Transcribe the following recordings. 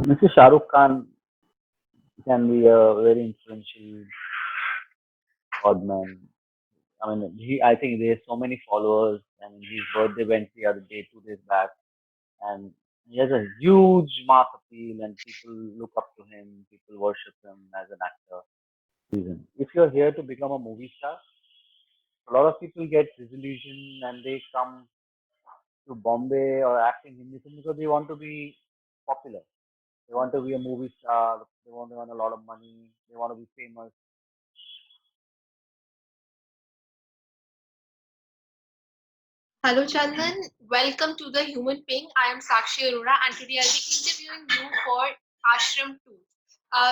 Mr. Shah Rukh Khan can be a very influential godman. I mean, I think there's so many followers, and his birthday went the other day, 2 days back, and he has a huge mass appeal, and people look up to him, people worship him as an actor. Reason. If you're here to become a movie star, a lot of people get disillusioned and they come to Bombay or act in Hindi film because they want to be popular. They want to be a movie star. They want to earn a lot of money. They want to be famous. Hello, Chandan. Welcome to the Human Ping. I am Sakshi Arora, and today I'll be interviewing you for Ashram 2.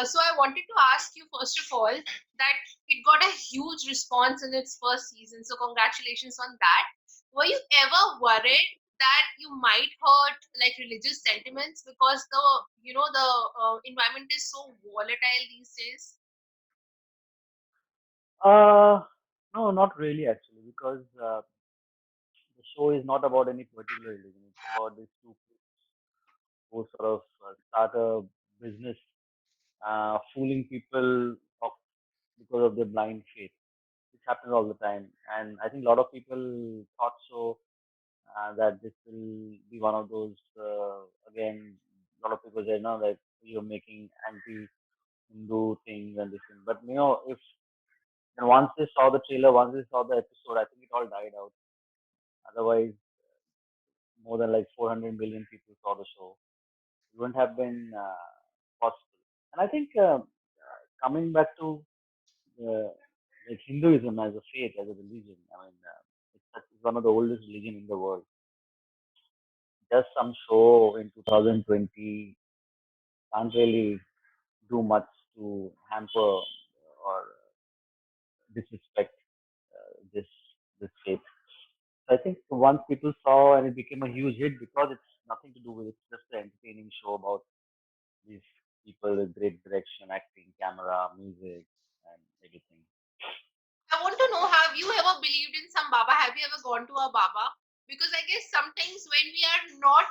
So, I wanted to ask you, first of all, that it got a huge response in its first season. So, congratulations on that. Were you ever worried that you might hurt like religious sentiments because the environment is so volatile these days? Uh, no, not really actually, because the show is not about any particular religion. It's about these two kids who sort of start a business, fooling people of, because of their blind faith. This happens all the time, and I think a lot of people thought so, that this will be one of those, again. A lot of people say no, that you're making anti-Hindu things and this thing. But if and once they saw the trailer, once they saw the episode, I think it all died out. Otherwise, more than like 400 million people saw the show. It wouldn't have been possible. And I think, coming back to uh, like Hinduism as a faith, as a religion, I mean, it's one of the oldest religion in the world. Just some show in 2020 can't really do much to hamper or disrespect this faith. So I think once people saw and it became a huge hit because it's nothing to do with it's just an entertaining show about these people with great direction, acting, camera, music, and everything. I want to know, have you ever believed in some Baba? Have you ever gone to a Baba? Because I guess sometimes when we are not,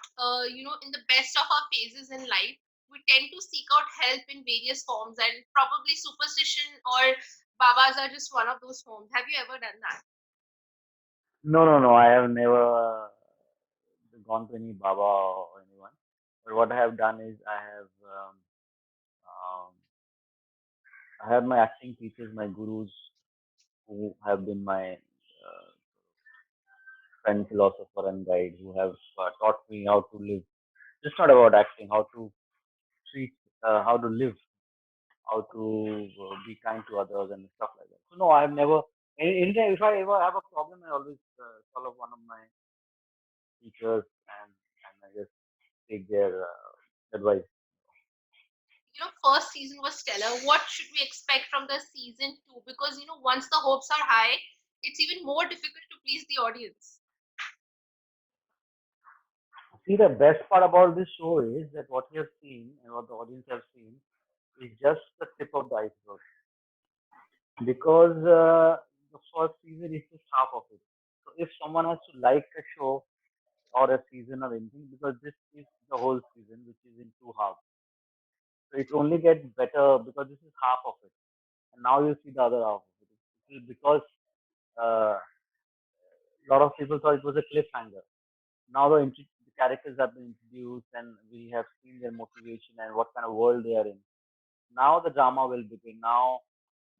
in the best of our phases in life, we tend to seek out help in various forms, and probably superstition or Babas are just one of those forms. Have you ever done that? No, no, no. I have never gone to any Baba or anyone. But what I have done is um, I have my acting teachers, my gurus, who have been my friend, philosopher, and guide, who have taught me how to live. Just not about acting, how to treat, how to live, how to be kind to others and stuff like that. So no, I have never. Anytime if I ever have a problem, I always follow one of my teachers and I just take their advice. First season was stellar. What should we expect from the season two? Because once the hopes are high, it's even more difficult to please the audience. See, the best part about this show is that what you have seen and what the audience have seen is just the tip of the iceberg. Because the first season is just half of it. So if someone has to like a show or a season or anything, because this is the whole season, which is in two halves. So it only gets better because this is half of it, and now you see the other half of it. It is because a lot of people thought it was a cliffhanger. Now the characters have been introduced, and we have seen their motivation and what kind of world they are in. Now the drama will begin. Now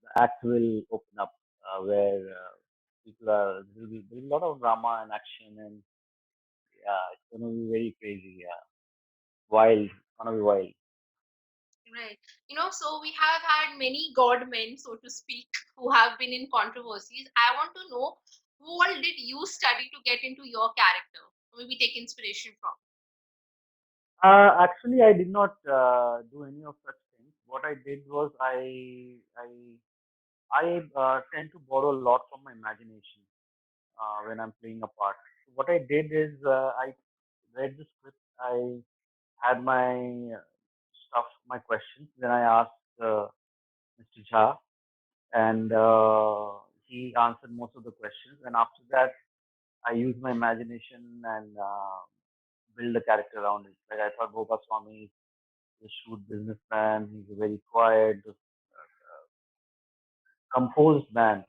the act will open up, where people are. There's a lot of drama and action, and yeah, it's gonna be very crazy. Yeah, wild. It's gonna be wild. Right. So we have had many god men, so to speak, who have been in controversies. I want to know who all did you study to get into your character? Maybe take inspiration from. Actually, I did not do any of such things. What I did was I tend to borrow a lot from my imagination when I'm playing a part. So what I did is I read the script. I had my stuff, my questions. Then I asked Mr. Jha, and he answered most of the questions. And after that, I used my imagination and build a character around it. Like I thought Boba Swami He's a shrewd businessman. He's a very quiet, composed man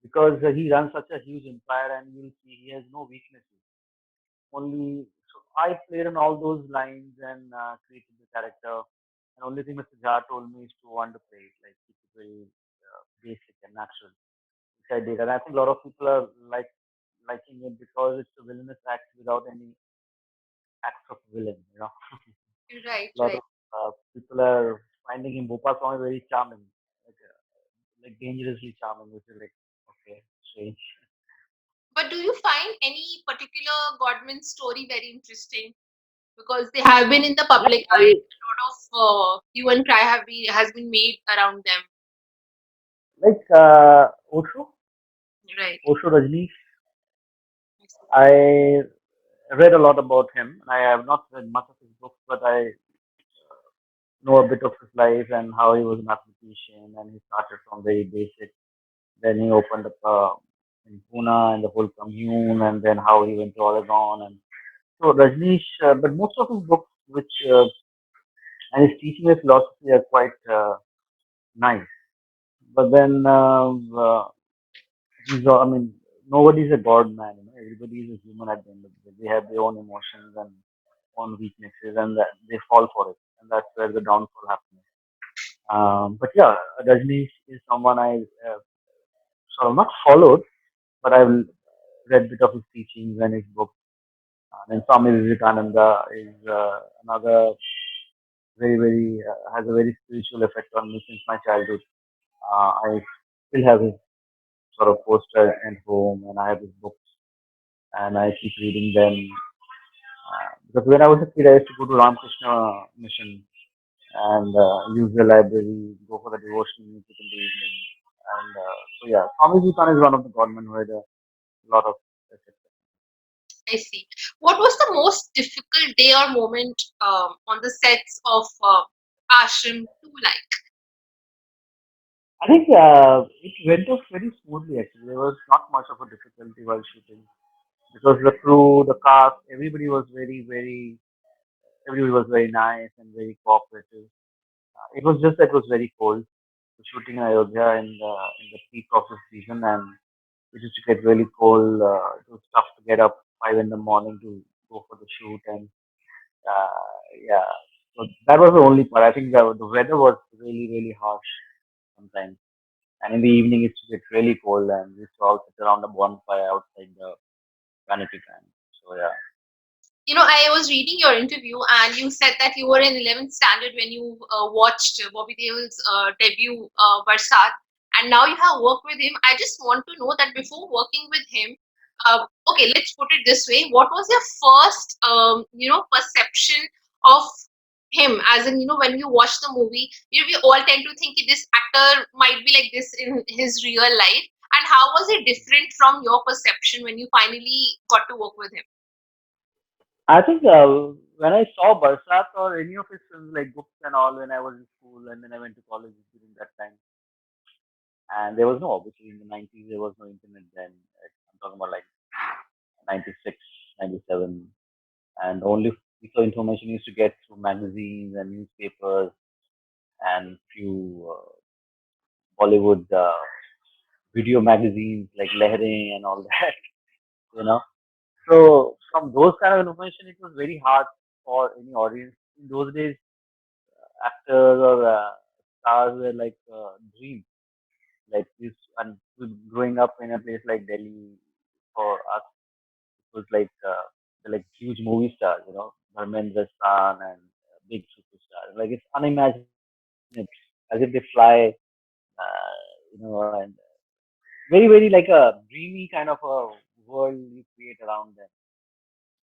because he runs such a huge empire, and you'll see he has no weaknesses. Only so I played on all those lines and created the character. And only thing Mr. Jha told me is to want to play it, like keep it very basic and natural, which I did. And I think a lot of people are liking it because it's a villainous act without any acts of villain. Right, A lot right. of people are finding him Bhopal song very charming, like, like dangerously charming, which is like okay, strange. But do you find any particular Godman story very interesting? Because they have been in the Yeah, public eye, I a lot of hue and cry has been made around them. like Right. Osho Rajneesh. I see. I read a lot about him. I have not read much of his books, but I know a bit of his life and how he was a mathematician and he started from very basic. Then he opened up in Pune and the whole commune, and then how he went to Oregon. And so Rajneesh, but most of his books, which and his teaching and philosophy are quite nice. But then I mean, nobody's a god man. Everybody is a human at the end of the day. They have their own emotions and own weaknesses, and that they fall for it, and that's where the downfall happens. But yeah, Rajneesh is someone I sort of not followed, but I've read bit of his teachings and his books. And Swami Vivekananda is another very has a very spiritual effect on me since my childhood. I still have his sort of poster at home, and I have his books, and I keep reading them. Because when I was a kid, I used to go to Ramakrishna Mission and use the library, go for the devotional music in the evening. And so yeah, Swami Vivekananda is one of the godmen who had a lot of effect. I see. What was the most difficult day or moment on the sets of Ashram 2 like? I think it went off very smoothly actually. There was not much of a difficulty while shooting because the crew, the cast, everybody was very nice and very cooperative. It was just that it was very cold. Shooting in Ayodhya in the peak of the season, and it used to get really cold. It was tough to get up 5 in the morning to go for the shoot, and yeah, so that was the only part. I think the weather was really harsh sometimes, and in the evening it used to get really cold, and we used to all sit around the bonfire outside the vanity tank. So yeah. I was reading your interview and you said that you were in 11th standard when you watched Bobby Deol's debut, Barsat, and now you have worked with him. I just want to know that before working with him, okay, let's put it this way: what was your first, perception of him? As in, when you watch the movie, we all tend to think this actor might be like this in his real life. And how was it different from your perception when you finally got to work with him? I think when I saw Barsat or any of his films like Books and all when I was in school and then I went to college during that time, and there was no obviously in the 90s there was no internet then. I'm talking about like 96, 97, and only piece of information used to get through magazines and newspapers and few Bollywood video magazines like Lehre and all that, you know. So from those kind of information, it was very hard for any audience. In those days, actors or stars were like dreams. Like this, and growing up in a place like Delhi, for us, it was like they're like huge movie stars, Dharmendra Stan and big superstars. Like it's unimaginable, as if they fly, and very like a dreamy kind of a world you create around them.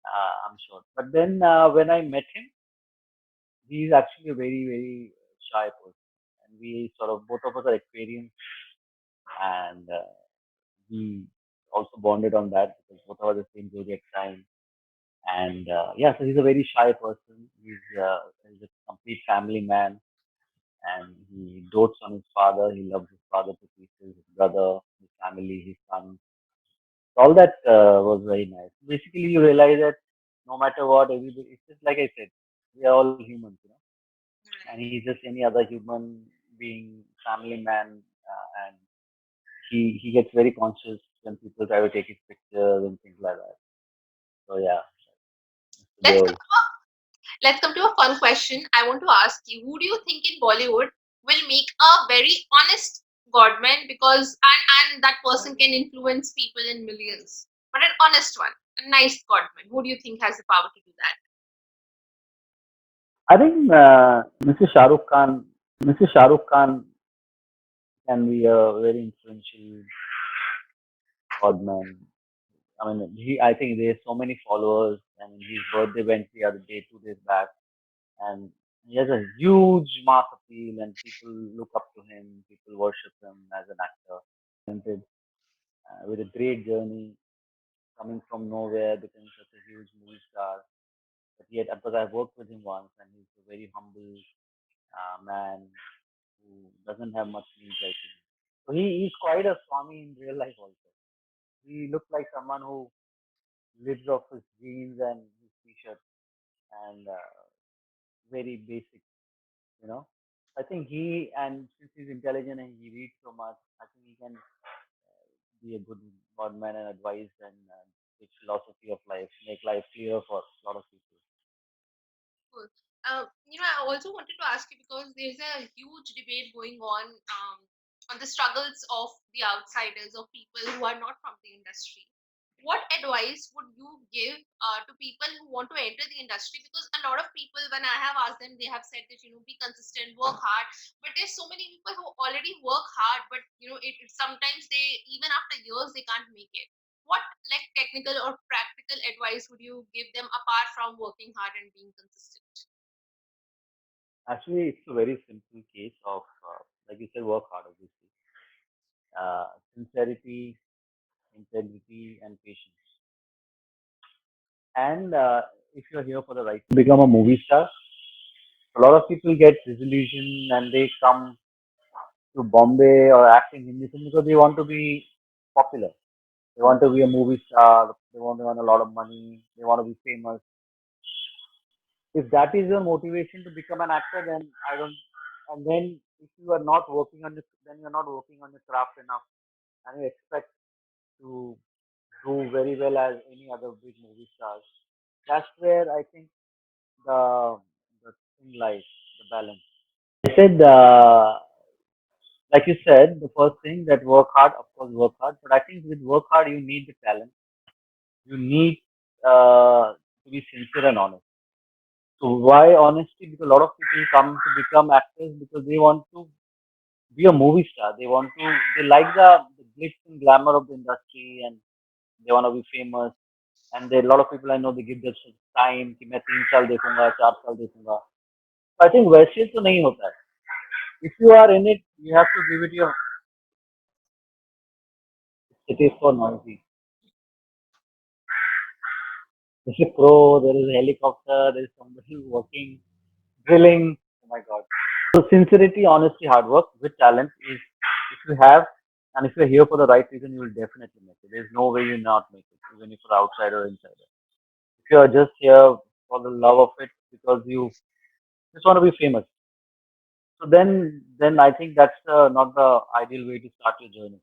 I'm sure. But then when I met him, he's actually a very shy person, and we sort of both of us are Aquarians, and we also bonded on that because both of us the same zodiac sign. And yeah, so he's a very shy person. He's a complete family man, and he dotes on his father. He loves his father to pieces, his brother, his family, his son. All that was very nice. Basically, you realize that no matter what, everybody, it's just like I said, we are all humans. and he's just any other human being, family man, and he gets very conscious when people try to take his pictures and things like that. So yeah, Mr. Let's Deol. come to a, let's come to a fun question. I want to ask you, who do you think in Bollywood will make a very honest godman, because and that person can influence people in millions, but an honest one, a nice godman. Who do you think has the power to do that? I think Mr. Shah Rukh Khan, Mr. Shah Rukh Khan can be a very influential godman. I mean, I think there's so many followers. I mean, his birthday went the other day, 2 days back, and he has a huge mass appeal, and people look up to him. People worship him as an actor. Talented, with a great journey, coming from nowhere, becoming such a huge movie star. But yet, because I've worked with him once, and he's a very humble man who doesn't have much means, I think. So he's quite a Swami in real life also. He looks like someone who lives off his jeans and his t-shirt and very basic, you know. I think and since he's intelligent and he reads so much, I think he can be a good godman and advise and teach philosophy of life, make life clearer for a lot of people. Cool. I also wanted to ask you, because there's a huge debate going on the struggles of the outsiders, of people who are not from the industry. What advice would you give to people who want to enter the industry? Because a lot of people, when I have asked them, they have said that, be consistent, work hard. But there's so many people who already work hard, but sometimes they, even after years, they can't make it. What, like, technical or practical advice would you give them apart from working hard and being consistent? Actually, it's a very simple case of, like you said, work hard, obviously. Sincerity, integrity, and patience. And if you're here for the right to become a movie star, a lot of people get disillusioned and they come to Bombay or act in Hindi film because they want to be popular. They want to be a movie star. They want to earn a lot of money. They want to be famous. If that is your motivation to become an actor, then I don't. And then if you are not working on this, then you're not working on your craft enough, and you expect to do very well as any other big movie stars. That's where I think the the thing lies, the balance. I said, like you said, the first thing that work hard, of course, work hard. But I think with work hard, you need the talent. You need to be sincere and honest. So why honesty? Because a lot of people come to become actors because they want to be a movie star. They like the glitz and glamour of the industry and they want to be famous. And there are a lot of people I know they give themselves time कि मैं 3 साल देखूंगा 4 साल देखूंगा. I think वैसे तो नहीं होता है. If you are in it, you have to give it your. It is so noisy. There's a crow, there is a helicopter, there is somebody working, drilling. Oh my God. So sincerity, honesty, hard work with talent is if you have and if you're here for the right reason, you will definitely make it. There's no way you'll not make it, even if you're outsider or insider. If you're just here for the love of it because you just want to be famous, so then I think that's not the ideal way to start your journey.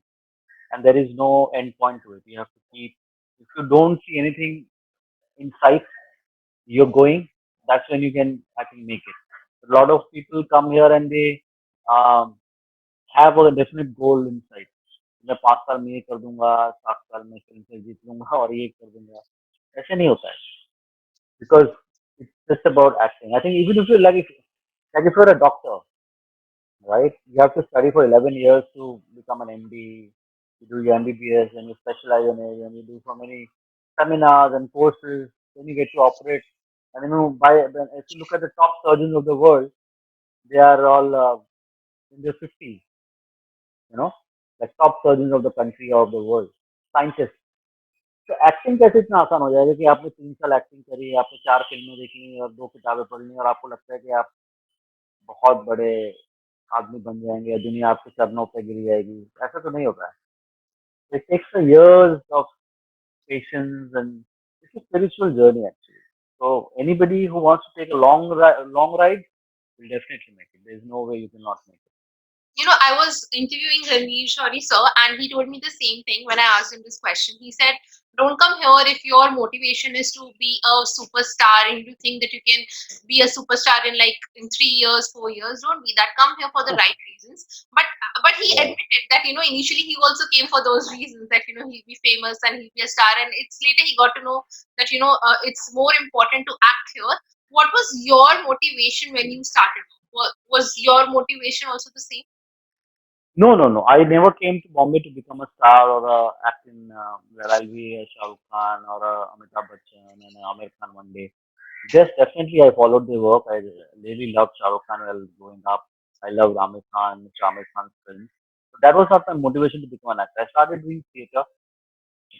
And there is no end point to it. You have to keep. If you don't see anything in sight, you're going. That's when you can I think make it. A lot of people come here and they um, have a definite goal in sight. मैं 5 साल में ये कर दूंगा 7 साल में film से जीत लूंगा और ये कर दूंगा ऐसे नहीं होता है because it's just about acting. I think even if you like if you're a doctor, right? You have to study for 11 years to become an MD. You do your MBBS and you specialize in it and you do so many seminars and courses. Then you get to operate. And if you look at the top surgeons of the world, they are all in their 50s, you know, like top surgeons of the country or of the world, scientists. तो acting कैसे इतना आसान हो जाएगा कि आपने 3 साल acting करी आपने 4 फिल्में देखी और 2 किताबें पढ़ ली और आपको लगता है कि आप बहुत बड़े आदमी बन जाएंगे या दुनिया आपके चरणों पे गिर जाएगी ऐसा तो नहीं होता है it takes a years of patience and it's a spiritual journey actually so anybody who wants to take a long ride You'll definitely make it. There's no way you cannot make it. I was interviewing Ranveer Shori sir, and he told me the same thing when I asked him this question. He said, "Don't come here if your motivation is to be a superstar and you think that you can be a superstar in like in 3 years, 4 years. Don't be that. Come here for the right reasons." But he Yeah. admitted that initially he also came for those reasons that he'll be famous and he'll be a star, and it's later he got to know that it's more important to act here. What was your motivation when you started? Was your motivation also the same? No, no, no. I never came to Bombay to become a star or act in where I'll be a Shah Rukh Khan or a Amitabh Bachchan and a Amir Khan one day. Yes, definitely I followed the work. I really loved Shah Rukh Khan while growing up. I loved Amir Khan, Mr. Amir Khan's films. So that was not my motivation to become an actor. I started doing theatre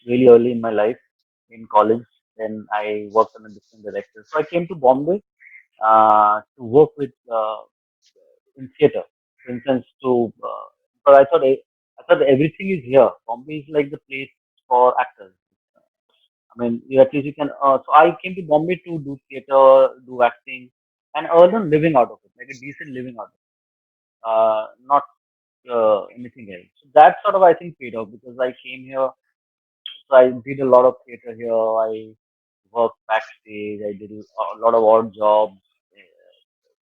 really early in my life in college. Then I worked on a different director. So I came to Bombay to work with in theatre. For instance, but I thought everything is here. Bombay is like the place for actors. I mean, at least you can. So I came to Bombay to do theatre, do acting, and earn a living out of it, like a decent living out of it. Not anything else. So that sort of I think paid off because I came here. So I did a lot of theatre here. I worked backstage. I did a lot of odd jobs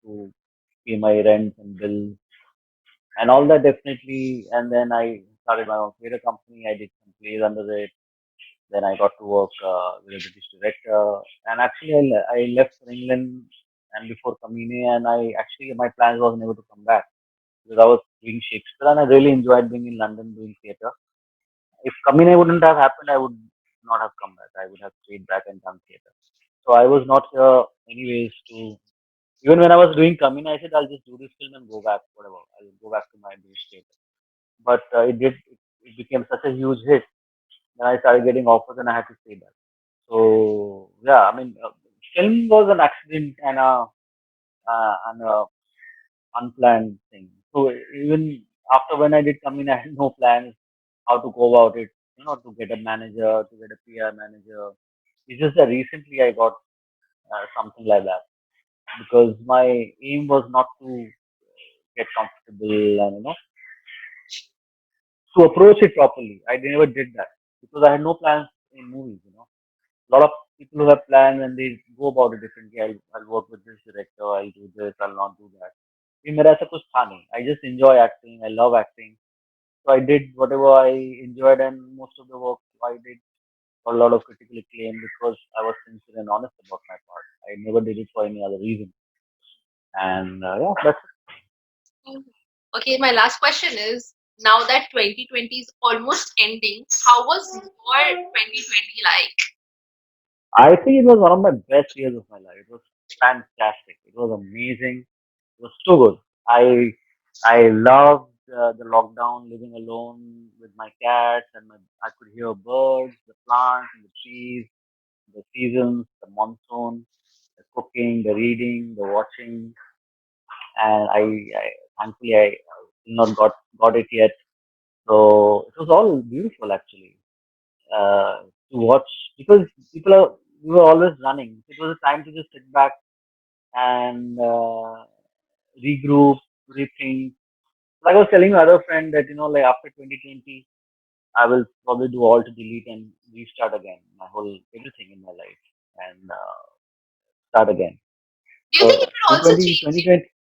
to pay my rent and bills and all that definitely. And then I started my own theatre company. I did some plays under it. Then I got to work with a British director. And actually, I left for England and before Kaminey, and my plans was never to come back because I was doing Shakespeare and I really enjoyed being in London doing theatre. If Kaminey wouldn't have happened, I would not have come back. I would have stayed back and done theatre. So I was not here anyways to. Even when I was doing Kaminey, I said I'll just do this film and go back, whatever. I'll go back to my British theatre. But it became such a huge hit. Then I started getting offers and I had to stay back. So yeah, I mean, film was an accident and a unplanned thing. So even after when I did come in, I had no plans how to go about it. To get a manager, to get a PR manager. It's just that recently I got something like that because my aim was not to get comfortable and to approach it properly. I never did that because I had no plans in movies. A lot of people who have plans and they go about it differently. I'll work with this director. I'll do this. I'll not do that. फिर मेरा ऐसा कुछ था नहीं. I just enjoy acting. I love acting. So I did whatever I enjoyed, and most of the work I did got a lot of critical acclaim because I was sincere and honest about my part. I never did it for any other reason. And yeah, that's Mhm. Okay, my last question is, now that 2020 is almost ending, how was your 2020 like? I think it was one of my best years of my life. It was fantastic. It was amazing. It was so good. I loved the lockdown, living alone with my cats, and I could hear birds, the plants, and the trees, the seasons, the monsoon, the cooking, the reading, the watching, and I thankfully I still not got it yet. So it was all beautiful actually to watch because people are we were always running. It was a time to just sit back and regroup, rethink. Like I was telling my other friend that like after 2020, I will probably do all to delete and restart again my whole everything in my life and start again. Do you think So it would in also 20, change you? 2020,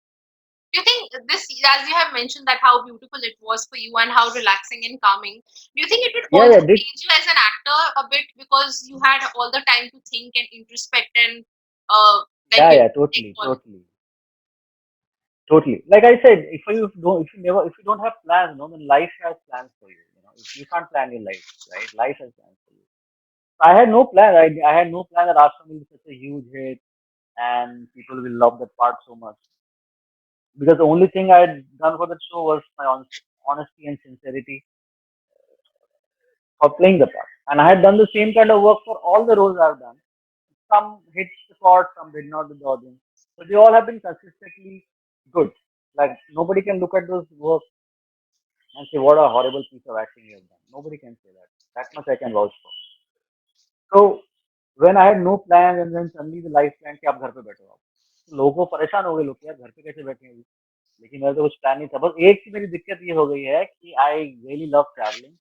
Do you think this, as you have mentioned, that how beautiful it was for you and how relaxing and calming, do you think it would yeah, also yeah, did change you as an actor a bit because you had all the time to think and introspect and uh, like yeah, you yeah, take totally, all? totally, totally. Like I said, if you don't have plans, then life has plans for you. If you can't plan your life, right? Life has plans for you. I had no plan. I had no plan that Ashram will be such a huge hit and people will love that part so much. Because the only thing I had done for that show was my honesty and sincerity for playing the part. And I had done the same kind of work for all the roles I've done. Some hit the spot, some did not with the audience. But they all have been consistently good. Like nobody can look at those work and say what a horrible piece of acting you have done. Nobody can say that. That much I can vouch for. So when I had no plan and then suddenly the life plan कि आप घर पे बैठो आप. लोगों को परेशान हो गए, लोग यार घर पे कैसे बैठे हैं अभी। लेकिन मेरा तो कुछ प्लान नहीं था, बस एक ही मेरी दिक्कत ये हो गई है कि I really love travelling,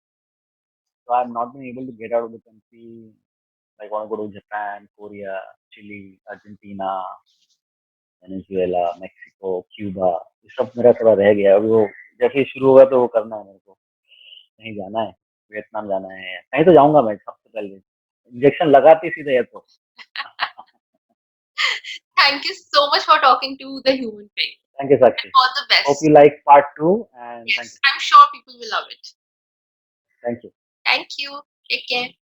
so I'm not been able to get out of the country. Like, I want to go to Japan, Korea, Chile, Argentina, Venezuela, Mexico, Cuba, ये सब मेरा थोड़ा रह गया है। अभी वो जैसे ही शुरू होगा तो वो करना है मेरे को। कहीं जाना है, वियतनाम जाना है, कहीं तो जाऊंगा मैं सबसे पहले। इंजेक्शन लगाते सीधे airport. Thank you so much for talking to the human being. Thank you And Sakshi. all the hope best. You like part 2 and thank Yes, you. I'm sure people will love it. Thank you. Thank you. Take care.